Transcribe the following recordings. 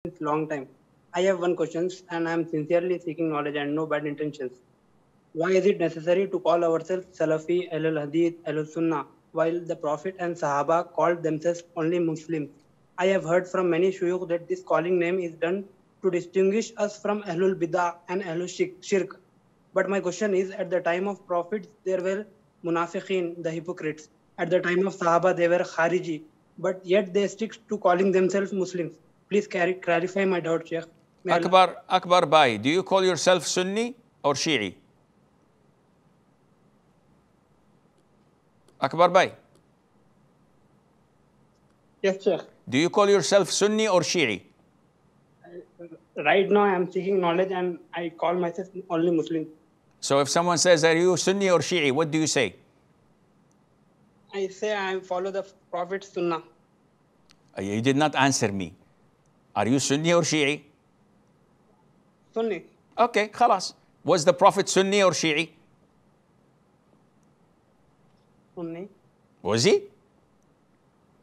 since long time. I have one question and I am sincerely seeking knowledge and no bad intentions. Why is it necessary to call ourselves Salafi, Ahlul Hadith, Ahlul Sunnah, while the Prophet and Sahaba called themselves only Muslims? I have heard from many shuyukh that this calling name is done to distinguish us from Ahlul Bid'ah and Ahlul Shirk. But my question is, at the time of Prophets, there were Munafiqeen, the hypocrites. At the time of Sahaba, they were Khariji. But yet they stick to calling themselves Muslims. Please clarify my doubt, Sheikh. Akbar Bhai, do you call yourself Sunni or Shi'i? Akbar Bhai. Yes, Sheikh. Do you call yourself Sunni or Shi'i? Right now I am seeking knowledge and I call myself only Muslim. So if someone says, are you Sunni or Shi'i, what do you say? I say I follow the Prophet's Sunnah. You did not answer me. Are you Sunni or Shi'i? Sunni. Okay, khalas. Was the Prophet Sunni or Shi'i? Sunni. Was he?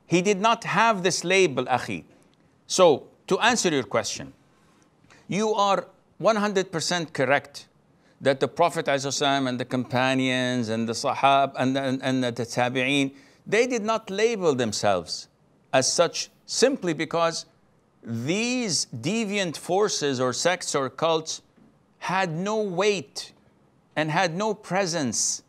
He did not have this label, akhi. So, to answer your question, you are 100% correct that the Prophet ﷺ and the companions and the Sahab and the Tabi'een, they did not label themselves as such simply because these deviant forces or sects or cults had no weight and had no presence.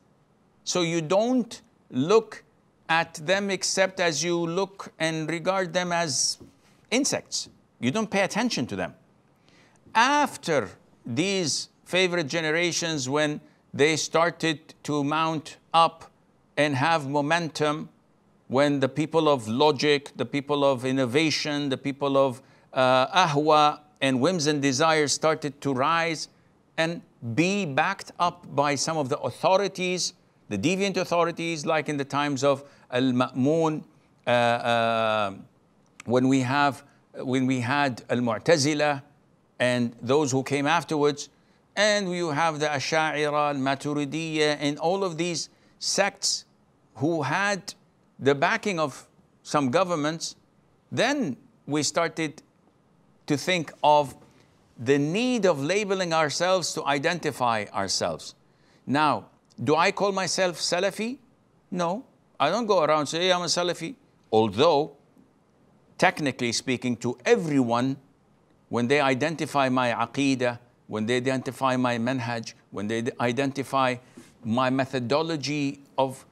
So you don't look at them except as you look and regard them as insects. You don't pay attention to them. After these favorite generations, when they started to mount up and have momentum, when the people of logic, the people of innovation, the people of ahwa and whims and desires started to rise and be backed up by some of the authorities, the deviant authorities, like in the times of Al-Ma'mun, when we had Al-Mu'tazila and those who came afterwards, and you have the Asha'ira, Al-Maturidiyya, and all of these sects who had the backing of some governments. Then we started to think of the need of labeling ourselves to identify ourselves. Now, do I call myself Salafi? No, I don't go around saying, hey, I'm a Salafi. Although, technically speaking, to everyone, when they identify my aqeedah, when they identify my manhaj, when they identify my methodology of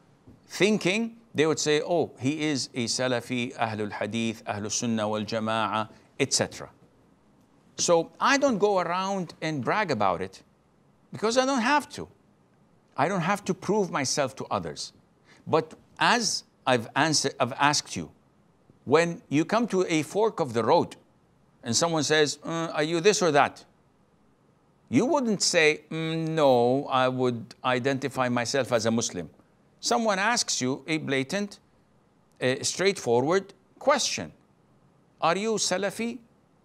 thinking, they would say, oh, he is a Salafi, Ahlul Hadith, Ahlul Sunnah wal Jama'ah, etc. So I don't go around and brag about it because I don't have to. I don't have to prove myself to others. But as I've asked you, when you come to a fork of the road and someone says, are you this or that? You wouldn't say, no, I would identify myself as a Muslim. Someone asks you a blatant, straightforward question. Are you Salafi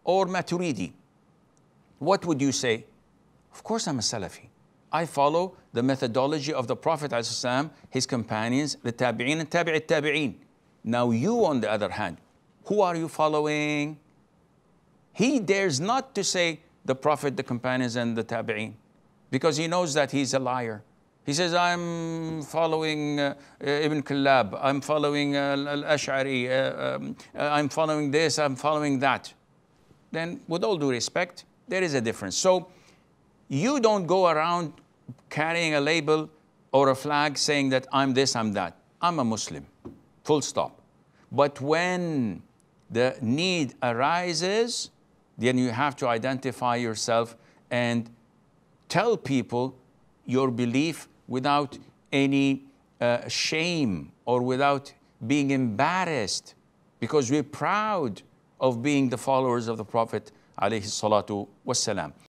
or Maturidi? What would you say? Of course I'm a Salafi. I follow the methodology of the Prophet ﷺ, his companions, the Tabi'een and Tabi'it Tabi'een. Now you, on the other hand, who are you following? He dares not to say the Prophet, the companions and the Tabi'een, because he knows that he's a liar. He says, I'm following Ibn Kullab, I'm following Al-Ash'ari, I'm following this, I'm following that. Then, with all due respect, there is a difference. So, you don't go around carrying a label or a flag saying that I'm this, I'm that. I'm a Muslim, full stop. But when the need arises, then you have to identify yourself and tell people your belief without any shame or without being embarrassed, because we're proud of being the followers of the Prophet alayhi salatu wassalam.